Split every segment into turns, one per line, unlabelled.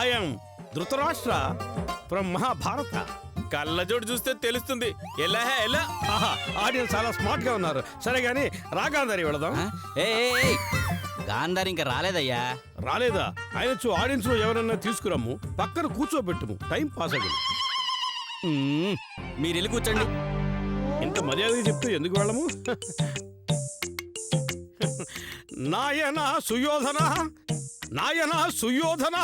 I'm Dhritarashtra from Mahabharata.
కళ్ళజోడు చూస్తే తెలుస్తుంది. ఎలా ఎలా
ఆడియన్స్ చాలా స్మార్ట్ గా ఉన్నారు. సరే గాని రాగాంధారి వెళదాం.
గాంధారి ఇంకా రాలేదయ్యా.
రాలేదా? ఆడియన్స్ లో ఎవరన్నా తీసుకురమ్ము, పక్కన కూర్చోబెట్టుము, టైం పాస్ అవ్వదు.
మీరు వెళ్ళి కూర్చోండి.
ఇంత మర్యాదగా చెప్తే ఎందుకు వెళ్ళము? నాయన సుయోధన, నాయన సుయోధన.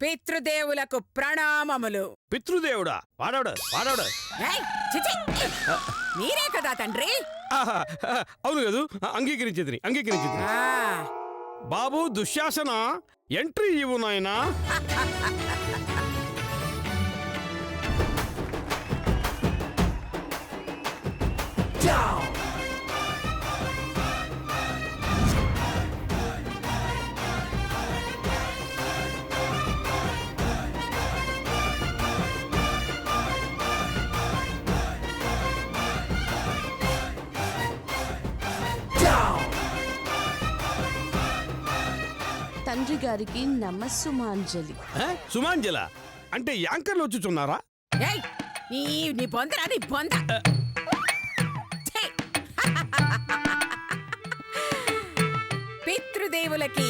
పితృదేవులకు ప్రణామములు.
పితృదేవుడా? వాడవడా వాడవడా?
మీరే కదా తండ్రి?
అవును కదూ, అంగీకరించేది అంగీకరించేది. బాబు దుశ్శాసన, ఎంట్రీ ఇవ్వు నాయనా.
తండ్రి గారికి నమస్సుమాంజలి.
సుమాంజల అంటే యాంకర్లు వచ్చుచున్నారా?
నీ బొందరా నీ బొంద. పితృదేవులకి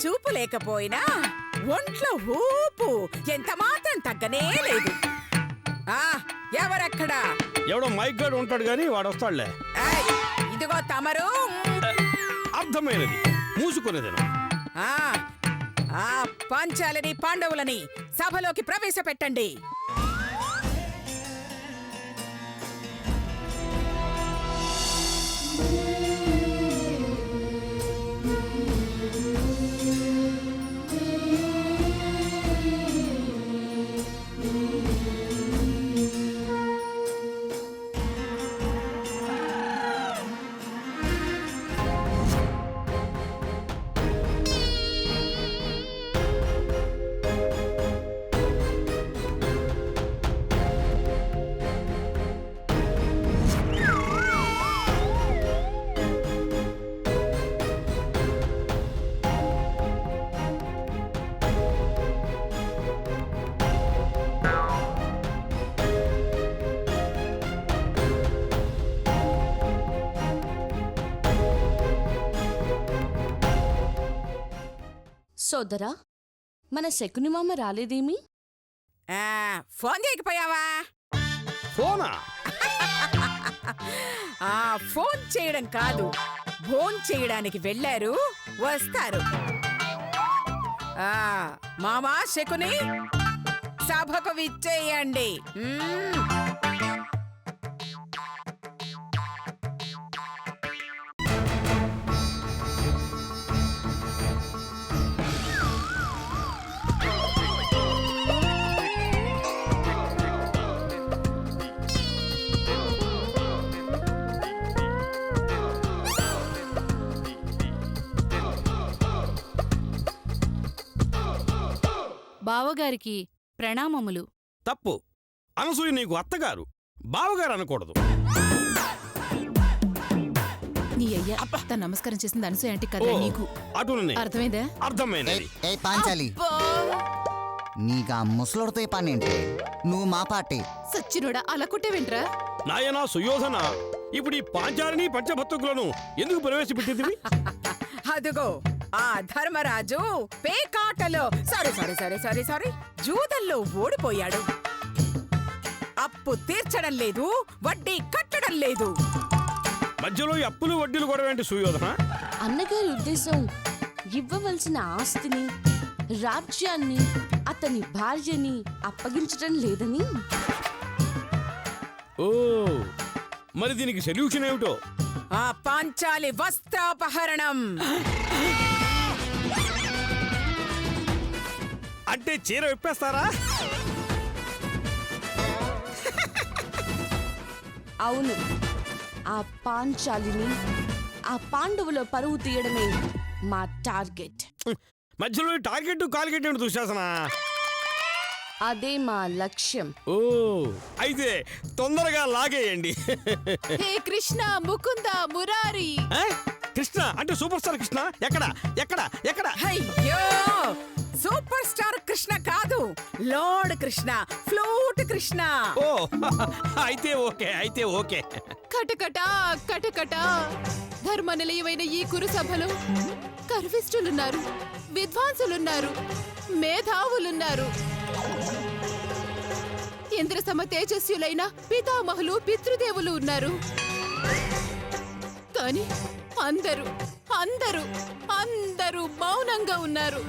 చూపు లేకపోయినా ఒంట్లో ఊపు ఎంత మాత్రం తగ్గనే లేదు. ఎవరక్కడా?
ఎవడో మైక్ గార్డ్ ఉంటాడు గాని వాడు వస్తాడులే.
ఇదిగో తమరు.
అర్థమైనది, మూసుకునేదేనా?
పాంచాలని పాండవులని సభలోకి ప్రవేశపెట్టండి.
సోదరా, మన శకుని మామ రాలేదేమి?
ఫోన్ చేయకపోయావా?
ఫోనా?
ఫోన్ చేయడం కాదు, ఫోన్ చేయడానికి వెళ్ళారు, వస్తారు. మామా శకుని, సభకు విచ్చేయండి.
బావగారికి ప్రణామములు.
తప్పు. అనసూయ నీకు అత్తగారు, బావగారు అనకూడదు.
నీ అయ్యా తన నమస్కారం చేసింది అనసూయ అంటే కదా నీకు.
అటునే
అర్థమైందా?
అర్థమైనది.
పాంచాలి, నీకా ముసలుడితో పని ఏంటి? నువ్వు మా పార్టీ.
సచ్చినోడా అలా కుట్టేవేంట్రా?
నాయనా సుయోధన, ఇప్పుడు ఈ పాంచాలిని పంచభత్తుకులను ఎందుకు ప్రవేశపెట్టింది?
అదుగో ఆ ధర్మరాజు పేకాటలో సారీ జూదల్లో ఓడిపోయాడు. అప్పు తీర్చడం లేదు, వడ్డీ కట్టడం లేదు.
మధ్యలో అప్పులు వడ్డీలు కూడా ఏంటి సుయోధన?
అన్నగారి ఉద్దేశం ఇవ్వవలసిన ఆస్తిని, రాజ్యాన్ని, అతని భార్యని అప్పగించటం లేదని.
ఓ మరి దీనికి సొల్యూషన్ ఏమిటో?
ఆ పాంచాలి వస్త్రాపహరణం.
అంటే చీర విప్పేస్తారా?
అవును, ఆ పాంచాలిని, ఆ పాండవుల పరువు తీయడమే మా టార్గెట్.
మధ్యలో టార్గెట్ కాల్గెట్ ఏంటి దుశ్శాసన?
అదే మా లక్ష్యం.
ఓ అయితే తొందరగా లాగేయండి.
హే కృష్ణ, ముకుంద, మురారి.
ఆ? కృష్ణ అంటే సూపర్ స్టార్ కృష్ణ? ఎక్కడ ఎక్కడ ఎక్కడ?
అయ్యో, సూపర్ స్టార్ కృష్ణ కాదు, లార్డ్ కృష్ణ, ఫ్లూట్ కృష్ణ.
ఓ అయితే ఓకే, అయితే ఓకే.
కటకట కటకట. ధర్మ నిలయమైన ఈ కురు సభలో గర్విష్ఠులున్నారు, విద్వాంసులున్నారు, మేధావులున్నారు, ఇంద్ర సమ తేజస్యులైన పితామహులు, పితృదేవులు ఉన్నారు. కానీ అందరూ అందరూ అందరూ మౌనంగా ఉన్నారు.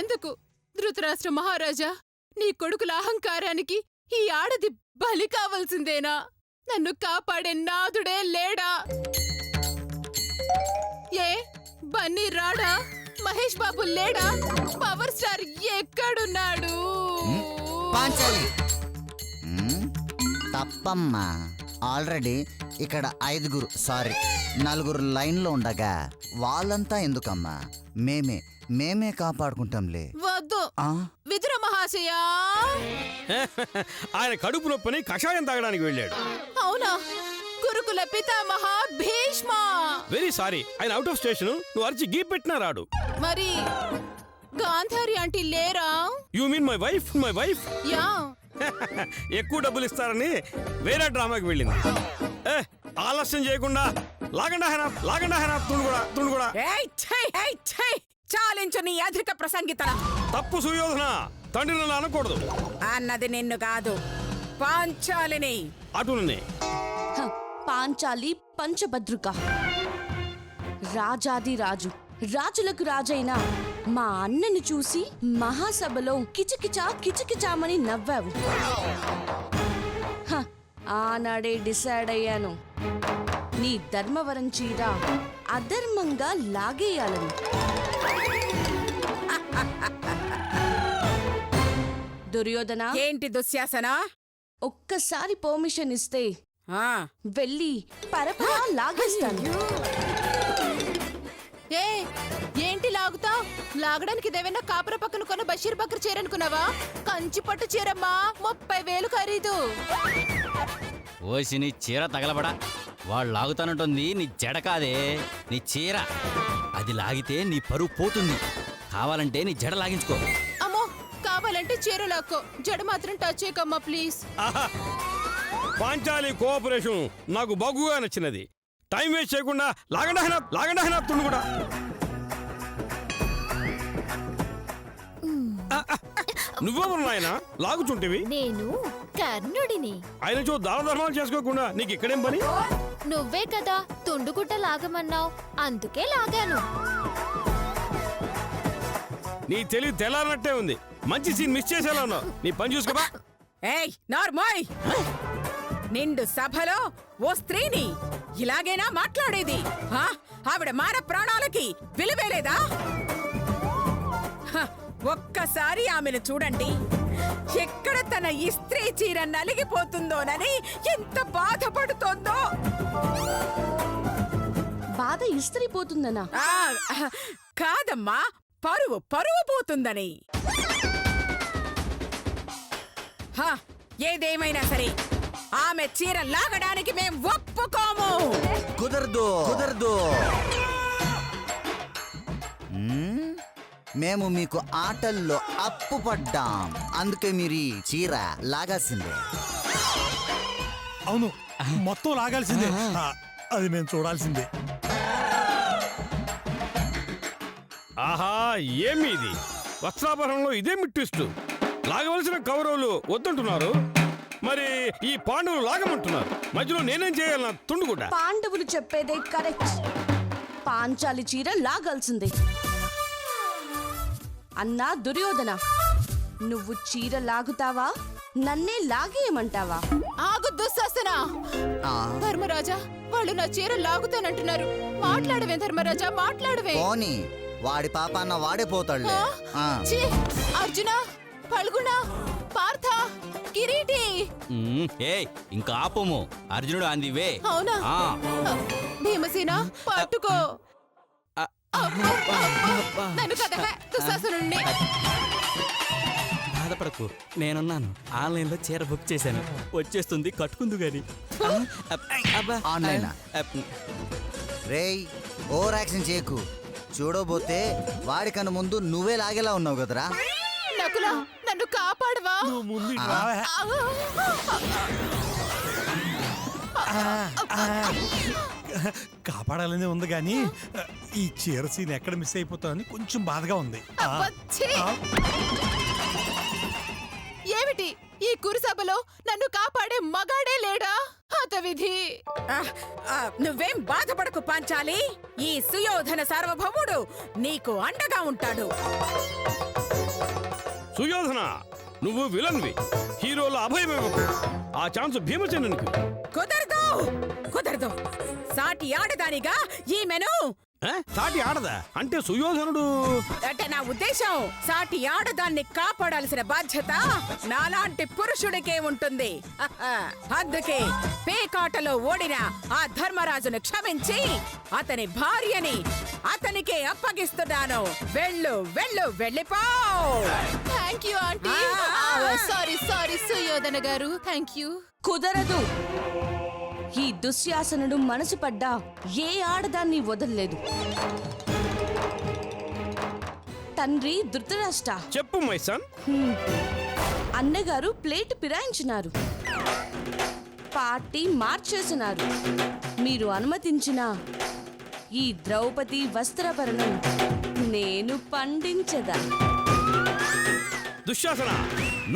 ఎందుకు ధృతరాష్ట్ర మహారాజా, నీ కొడుకుల అహంకారానికి ఈ ఆడది బలి కావాల్సిందేనా? నన్ను కాపాడే నాదుడే లేడా? ఏ బన్నీ రాడా? మహేష్ బాబు లేడా? పవర్ స్టార్ ఎక్కడున్నాడు?
పాంచాలి తప్పమ్మా. ఆల్రెడీ ఇక్కడ 4 లైన్లో ఉండగా వాళ్ళంతా ఎందుకమ్మా? మేమే కాపాడుకుంటాంలే.
వద్దు
ఆ?
విదుర మహాశయా.
ఆయన కడుపు నొప్పిని కషాయం తాగడానికి వెళ్ళాడు.
అవునా? గురుకుల పితామహ భీష్మ.
వెరీ సారీ, ఆయన అవుట్ ఆఫ్ స్టేషన్. నువ్వు అరిచి గీ పెట్టినా రాడు.
మరి గాంధారి ఆంటీ లేరా?
You mean my wife? My wife
yeah.
ఎక్కువ డబ్బులు ఇస్తారని వేరే డ్రామాకి వెళ్ళింది. ఆలస్యం చేయకుండా లాగండా తుండుగూడా.
ఏయ్, ఛై, ఏయ్, ఛై. చాలించు నీ అధిక ప్రసంగితన.
తప్పు సుయోధన, తండ్రి నన్ను అనకూడదు.
అన్నది నిన్ను కాదు, పాంచాలిని.
అటునే
హ, పాంచాలి పంచభద్రుక, రాజాది రాజు, రాజులకు రాజైన మా అన్నని చూసి మహాసభలో కిచకిచామని నవ్వావు. హ, ఆనాడే డిసైడ్ అయ్యాను, నీ ధర్మవరం చీర అధర్మంగా లాగేయాలని. దుర్యోధన,
ఏంటి దుశ్శాసన?
ఒక్కసారి పర్మిషన్ ఇస్తే
ఆ,
వెళ్ళి పరపరా లాగేస్తాను.
ఏ ఏంటి లాగుతావ్? లాగడానికి ఇదేమైనా కాపుర పక్కన కొన్న బషీర్ బక్ర చీర అనుకున్నావా? కంచి పట్టు చీరమ్మా, 30,000 ఖరీదు.
ఓసి నీ చీర తగలబడా. వాళ్ళు లాగుతానంటుంది నీ జడ కాదే, నీ చీర. అది లాగితే నీ పరువు పోతుంది. కావాలంటే నీ జడ లాగించుకో.
అమ్మో, కావాలంటే చీర లాక్కో, జడ మాత్రం టచ్ చేయకమ్మా ప్లీజ్.
ఆహా, పాంచాలి కోఆపరేషన్ నాకు బాగుగా నచ్చినది. టైం వేస్ట్ చేయకుండా లాగండా తుండుగూడా. నువ్వెవరు నాయన లాగుచుంటివి?
నేను కర్ణుడిని.
ఆయన చూ దాన ధర్మాలు చేసుకోకుండా నీకు ఇక్కడేం పని?
నువ్వే కదా తుండుగుట్ట లాగమన్నావు, అందుకే లాగాను.
నీ తెలివి తెల్లారనట్టే ఉంది. మంచి సీన్ మిస్ చేసేలా ఉన్నావు. నీ పని చూసుకోబా.
ఏయ్ నార్మోయ్, నిండు సభలో ఓ స్త్రీని ఇలాగేనా మాట్లాడేది? ఆ, ఆవిడ మాన ప్రాణాలకి విలువేలేదా? హ, ఒక్కసారి ఆమెను చూడండి. ఎక్కడ తన ఇస్త్రీ చీర నలిగిపోతుందోనని ఎంత బాధపడుతోందో.
బాధ ఇస్త్రీ పోతుందనా?
ఆ, కాదమ్మా, పరువు పోతుందని. హ, ఏదేమైనా సరే ఆమె చీర లాగడానికి మేం ఒప్పుకోము.
కుదరదు. మేము మీకు ఆటల్లో అప్పు పడ్డాం, అందుకే మీరు ఈ చీర లాగాల్సిందే.
అవును, మొత్తం లాగాల్సిందే. అది మేము చూడాల్సిందే.
ఆహా, ఏమి ఇది? వస్త్రాభరణంలో ఇదే మిట్టిస్తూ లాగవలసిన కౌరవులు వద్దంటున్నారు. మరి ఈ పాండవులు లాగమంటున్నారు, మధ్యలో నేనేం చేయాలి? నా తుండుగుడ్డ.
పాండవులు చెప్పేదే కరెక్ట్. పాంచాలి చీర లాగాల్సిందే. అన్నా దుర్యోధన, నువ్వు చీర లాగుతావా, నన్నే లాగేయమంటావా?
ఆగు దుశ్శాసన. ధర్మరాజా, వాళ్ళు నా చీర లాగుతానంటున్నారు. మాట్లాడవే ధర్మరాజా, మాట్లాడవే.
పోనీ వాడి పాప అన్న వాడే పోతాడులే.
ఛీ, అర్జున, ఫల్గుణ, పార్థ, కిరీటి.
ఏయ్ ఇంకా ఆపము, అర్జునుడు అందివే.
అవునా? భీమసేన, పట్టుకో. నన్ను కదహ, దుశ్శాసనుణ్ణి.
బాధపడకు, నేనున్నాను. ఆన్లైన్లో చీర బుక్ చేశాను, వచ్చేస్తుంది, కట్టుకుందు గాని.
ఆన్లైన్ రేయ్, ఓవర్ యాక్షన్ చేయకు. చూడబోతే వాడికన్నా ముందు నువ్వే లాగేలా ఉన్నావు కదరా.
నకుల, నన్ను కాపాడవా?
ముందు ఇటు రావే. కాపాడాలనే ఉంది కానీ ఈ చీర సీన్ ఎక్కడ మిస్ అయిపోతానని కొంచెం బాధగా ఉంది.
అబ్బా, ఛీ. ఏమిటి ఈ కురుసభలో నన్ను కాపాడే మగాడే లేడా? హతవిధి.
నువ్వేం బాధపడకు పాంచాలి. ఈ సుయోధన సార్వభౌముడు నీకు అండగా ఉంటాడు.
సుయోధన, నువ్వు విలన్వి, హీరోల అభయమేమకు. ఆ ఛాన్స్ భీమసేనునికి.
కుదరదు, కుదరదు. సాటి ఆడదానిగా ఈమెను.
సాటి ఆడదా అంటే సుయోధనుడు?
అంటే నా ఉద్దేశం, సాటి ఆడదాన్ని కాపాడాల్సిన బాధ్యత నాలాంటి పురుషుడికే ఉంటుంది. అందుకే పేకాటలో ఓడిన ఆ ధర్మరాజును క్షమించి అతని భార్యని అతనికే అప్పగిస్తున్నాను. వెళ్ళు, వెళ్ళు, వెళ్ళిపో.
Thank you aunty. Sorry sorry Suyodhana గారు, థ్యాంక్ యూ.
కుదరదు. ఈ దుశ్శాసనుడు మనసు పడ్డా ఏ ఆడదాన్ని వదల్లేదు. తండ్రి ధృతరాష్ట్ర,
చెప్పు మై సన్.
అన్నగారు ప్లేట్ పిరాయించినారు, పార్టీ మార్చేసినారు. మీరు అనుమతించిన ఈ ద్రౌపది వస్త్రాభరణం నేను పండించదా.
Dushasana,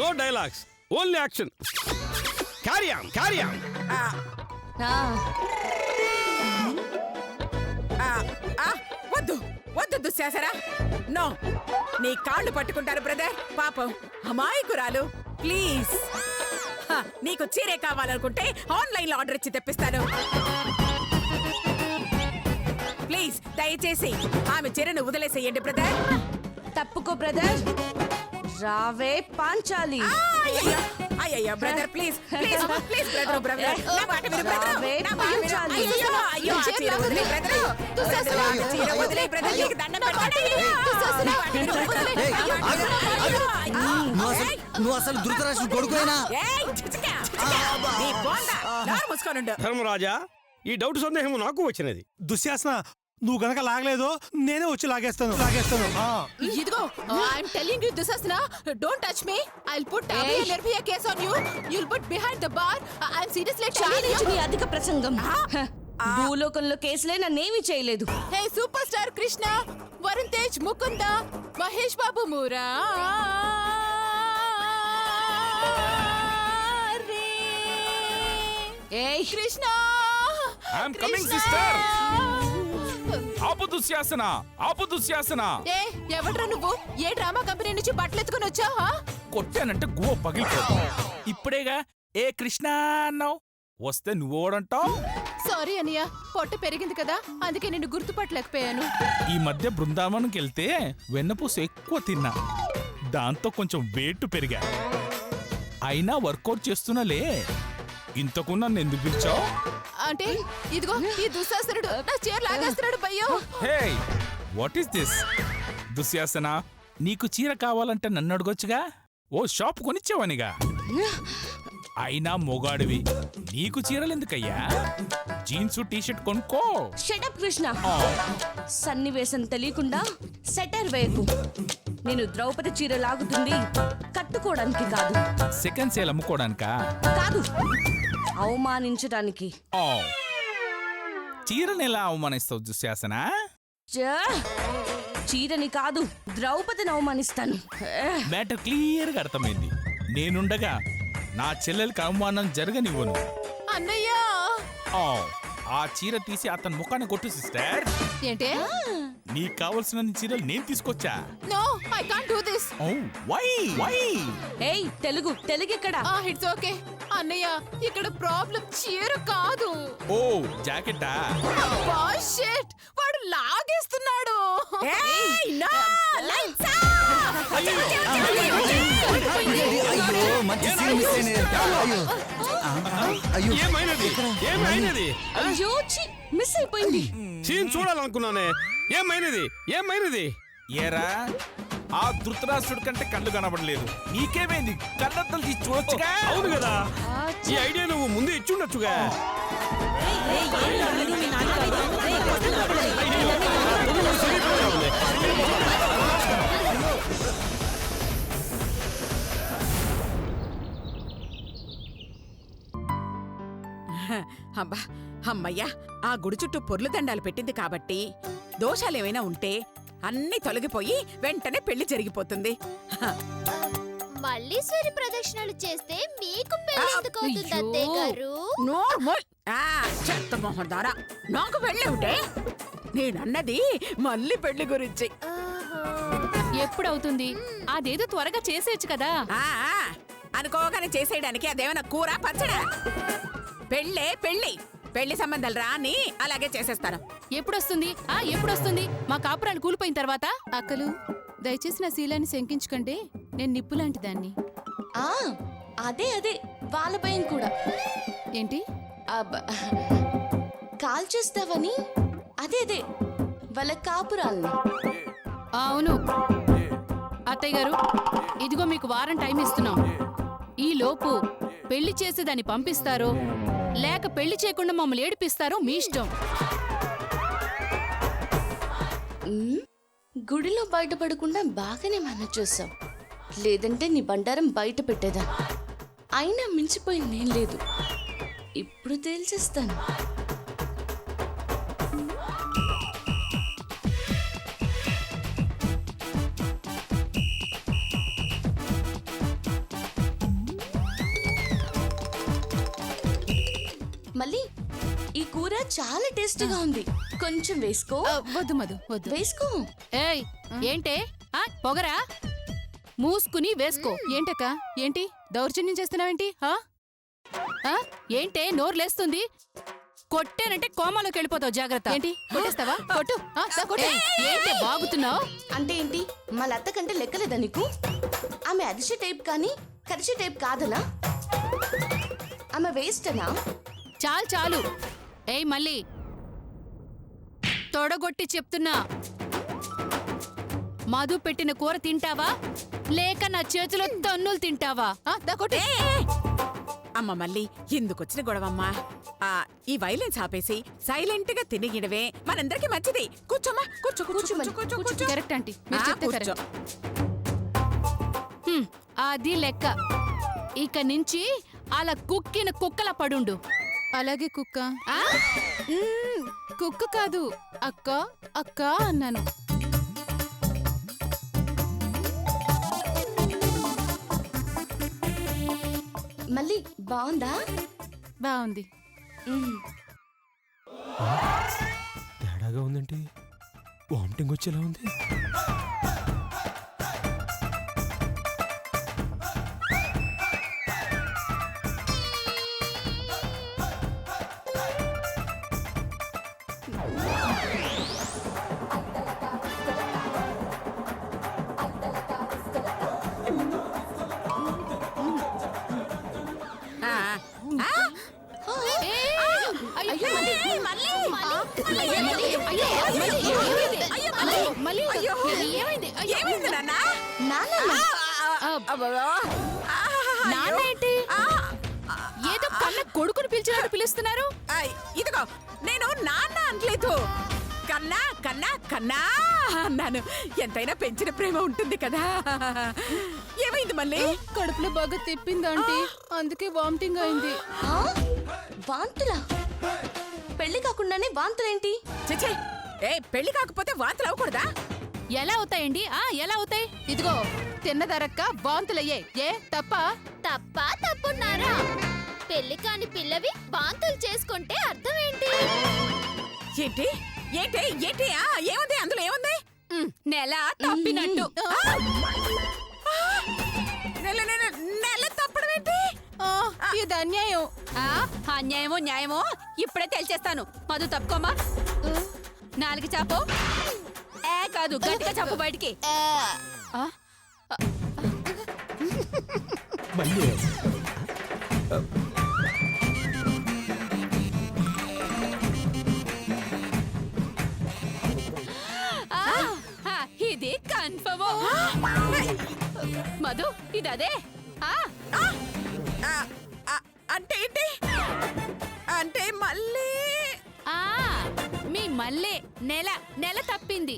no dialogues, only action. Carry on, carry on.
వద్దు, వద్దు దుశ్శాసన. నో, నీ కాళ్ళు పట్టుకుంటారు బ్రదర్. పాపం అమాయకురాలు. ప్లీజ్, నీకు చీరే కావాలనుకుంటే ఆన్లైన్ లో ఆర్డర్ ఇచ్చి తెప్పిస్తాను. ప్లీజ్ దయచేసి ఆమె చీరను వదిలేసేయండి బ్రదర్.
తప్పుకో బ్రదర్. రావే పాంచాలి.
అయ్యయ్యో brother, please please please brother, brother నా మాట విను బ్రదర్.
రావే
నా మాట విను.
పాంచాలి.
అయ్యో, అయ్యో, ఆ చీర వదిలే బ్రదర్. దుశ్శాసన, ఆ చీర వదిలే బ్రదర్. నీకు దండం పెడతాను. దుశ్శాసన,
ఏయ్, ఆగు, ఆగు. నువ్వు అసలు ధృతరాష్ట్రుడి కొడుకునేనా?
ఏయ్, చిచిక, చిచిక. నీ బోండా, నోరు మూసుకొనుండు.
ధర్మరాజా, ఈ డౌట్ సందేహం నాకు వచ్చినది.
దుశ్శాసన, నువ్వు గనక లాగలేదో నేనే వచ్చి లాగేస్తాను.
ఇదిగో, I'm telling you Dushasana, don't touch me. I'll put Abhaya Nirbhaya case on you. You'll put behind the bar. I'm seriously telling you.
నీ అధిక ప్రసంగం. భూలోకంలో కేసులే నన్నేమీ చేయలేదు.
Hey super star Krishna, Varun Tej, Mukunda, Mahesh Babu, మురా
ఏయ్
కృష్ణ.
I'm coming sister. ఆపు దుశ్శాసన, ఆపు దుశ్శాసన.
ఏ ఎవడ్రా నువ్వు? ఏ డ్రామా కంపెనీ నుంచి బట్టలు ఎత్తుకుని వచ్చావా?
కొట్టానంటే గువ్వ పగిలిపోతుంది. ఇప్పుడేగా ఏ కృష్ణ అన్నావు, వస్తే నువ్వు ఓడంటావు.
సారీ అనియా, పొట్ట పెరిగింది కదా, అందుకే నిన్ను గుర్తుపట్టలేకపోయాను.
ఈ మధ్య బృందావనంకి వెళ్తే వెన్నపూస ఎక్కువ తిన్నా, దాంతో కొంచెం వెయిట్ పెరిగా. అయినా వర్కౌట్ చేస్తున్నాలే. ఇంతకు నన్ను ఎందుకు పిలిచావు?
అంటే ఇదిగో ఈ దుశ్శాసనుడు నా చీర లాగేస్తున్నాడు భయ్యో.
హే, వాట్ ఈస్ దిస్? దుశ్శాసన, నీకు చీర కావాలంటే నన్ను అడగొచ్చుగా. ఓ షాప్ కొనిచ్చావనిగా. అయినా మొగాడివి, నీకు చీరలెందుకయ్యా? జీన్స్ టీషర్ట్ కొనుక్కో.
షటప్ కృష్ణ. సన్నివేశం తెలియకుండా సెటర్ వేయకు. నేను ద్రౌపది చీర లాగుతుంది కట్టుకోవడానికి కాదు.
సెకండ్ సేల్ అమ్ముకోవడానికా?
కాదు, అవమానించడానికి.
చీరని ఎలా అవమానిస్తావు దుశ్శాసన?
చీరని కాదు, ద్రౌపదిని అవమానిస్తాను.
మ్యాటర్ క్లియర్ గా అర్థమైంది. నేనుండగా నా చెల్లెలకి అవమానం జరగనివ్వను.
అన్నయ్య
ఆ, ఆ చీర తీసి అతని ముఖాన్ని కొట్టు సిస్టర్.
ఏంటే
నీకు కావలసిన చీరలు నేను తీసుకొచ్చా.
No I can't do this.
Oh why why
ఏయ్ తెలుగు ఎక్కడ?
ఇట్స్ ఓకే అన్నయ్య, ఇక్కడ ప్రాబ్లం చీర కాదు.
ఓ జాకెటా?
అబ్బా షిట్, వాడు లాగేస్తున్నాడు.
ఏయ్, no! Lights out!
అయ్యో మంచి సీన్ మిస్ అయినాయి. అయ్యో అయ్యో
ఏమైనది ఏమైనది
అయ్యో ఛీ, మిస్ అయిపోయింది.
సీన్ చూడాలనుకున్నానే. ఏమైనది
ఏరా, ఆ ధృతరాష్ట్రుడి కంటే కళ్ళు కనబడలేదు, నీకేమైంది? కళ్ళద్దలు తీసి చూడొచ్చుగా.
అవును కదా, ఈ ఐడియా నువ్వు ముందు ఇచ్చుండొచ్చుగా.
అబ్బా అమ్మయ్యా, ఆ గుడి చుట్టూ పొర్లు దండాలు పెట్టింది కాబట్టి దోషాలేమైనా ఉంటే అన్నీ తొలగిపోయి వెంటనే పెళ్లి జరిగిపోతుంది.
మళ్ళీ సూర్య ప్రదక్షిణలు చేస్తే మీకు పెళ్లి ఎందుకు అవుతుంది అత్తయ్య గారు?
నోర్మోయ్. చెత్త మొహం ద్వారా నాకు పెళ్ళేమిటే? నేనన్నది మళ్ళీ పెళ్లి గురించి.
ఎప్పుడవుతుంది? అదేదో త్వరగా చేసేయచ్చు కదా.
ఆ అనుకోగానే చేసేయడానికి అదేమైనా కూర పచ్చడా? పెళ్ళే పెళ్ళి. పెళ్లి సంబంధాలు రాని అలాగే చేసేస్తాను.
ఎప్పుడొస్తుంది? ఎప్పుడొస్తుంది? మా కాపురాలు కూలిపోయిన తర్వాత. అక్కలు దయచేసి నా శీలాన్ని శంకించుకండి, నేను నిప్పు లాంటి దాన్ని.
అదే వాళ్ళ భయం కూడా.
ఏంటి?
కాల్ చేస్తావని అదే వాళ్ళ కాపురాల్ని.
అవును అత్తయ్య గారు, ఇదిగో మీకు వారం టైం ఇస్తున్నాం. ఈ లోపు పెళ్లి చేసేదాన్ని పంపిస్తారో లేక పెళ్లి చేయకుండా మమ్మల్ని ఏడిపిస్తారో మీ ఇష్టం.
గుడిలో బయటపడకుండా బాగానే మనం చూసాం, లేదంటే నీ బండారం బయట పెట్టేదా. అయినా మించిపోయిందేం లేదు, ఇప్పుడు తేల్చేస్తాను. మళ్ళీ ఈ కూర చాలా టేస్టీగా ఉంది, కొంచెం వేసుకో.
వద్దు మధు వద్దు.
వేసుకో.
ఏయ్ ఏంటే పొగరా? మూసుకుని వేసుకో. ఏంటక్క, ఏంటి దౌర్జన్యం చేస్తున్నావేంటి? ఏంటే నోరు లేస్తుంది? కొట్టానంటే కోమాలోకి వెళ్ళిపోతావు, జాగ్రత్త. ఏంటి కొట్టేస్తావా? కొట్టు. ఏంటి బాగుతున్నావు?
అంటే ఏంటి, మా లత్త కంటే లెక్కలేదా నీకు? ఆమె అదిశ టైప్ కానీ కరిచే టైప్ కాదనా? ఆమె వేస్టనా?
చాలు. ఏయ్ మళ్ళీ తొడగొట్టి చెప్తున్నా, మధు పెట్టిన కూర తింటావా లేక నా చేతిలో తన్నులు తింటావా?
అమ్మ మళ్ళీ ఎందుకొచ్చిన గొడవమ్మా? ఈ వైలెన్స్ ఆపేసి సైలెంట్ గా తినిగిడవే మనందరికి మంచిది. కూర్చోమ్మా, కూర్చో.
కరెక్ట్ ఆంటీ, మీరు చెప్తే కరెక్ట్. అది లెక్క. ఇక నుంచి అలా కుక్కిన కుక్కలా పడుండు. అలాగే కుక్క. కుక్క కాదు అక్క, అక్క అన్నాను.
మళ్ళీ బాగుందా?
బాగుంది.
తేడాగా ఉందంటే వామిటింగ్ వచ్చేలా ఉంది.
ఏమైంది నాన్న?
నాన్న ఏంటి ఏదో కన్న కొడుకుని పిలిచినట్టు పిలుస్తున్నారు?
ఇదిగో నేను నాన్న అనలేదు, కన్నా కన్నా కన్నా అన్నాను. ఎంతైనా పెంచిన ప్రేమ ఉంటుంది కదా. ఏమైంది మళ్ళీ?
కడుపులో బాగా తిప్పింది ఆంటీ, అందుకే వామిటింగ్ అయింది.
వాంతులా? పెళ్లి కాకుండానే వాంతులేంటి?
చచ్చే, పెళ్లి కాకపోతే వాంతులు అవ్వకూడదా?
ఎలా అవుతాయండి ఎలా అవుతాయి? ఇదిగో తిన్నదరక్క వాంతులయ్యే. ఏ తప్ప?
తప్పున్నారా? పెళ్లి కాని పిల్లవి వాంతులు చేసుకుంటే అర్థం ఏంటి?
ఏంటి ఏంటి ఏంటి ఏముంది అందులో ఏముంది?
నెల తప్పినట్టు.
నెల తప్పడం ఏంటి?
ఇది అన్యాయం. అన్యాయమో న్యాయమో ఇప్పుడే తెలిచేస్తాను. మధు తప్పుకోమా. నాలుగు చాపు. కాదు గట్టిగా చాపు బయటికి. ఇది కన్ఫర్మ్. మధు ఇది అదే.
అంటే ఏంటి? అంటే మళ్ళీ
మీ మళ్ళీ నెల తప్పింది.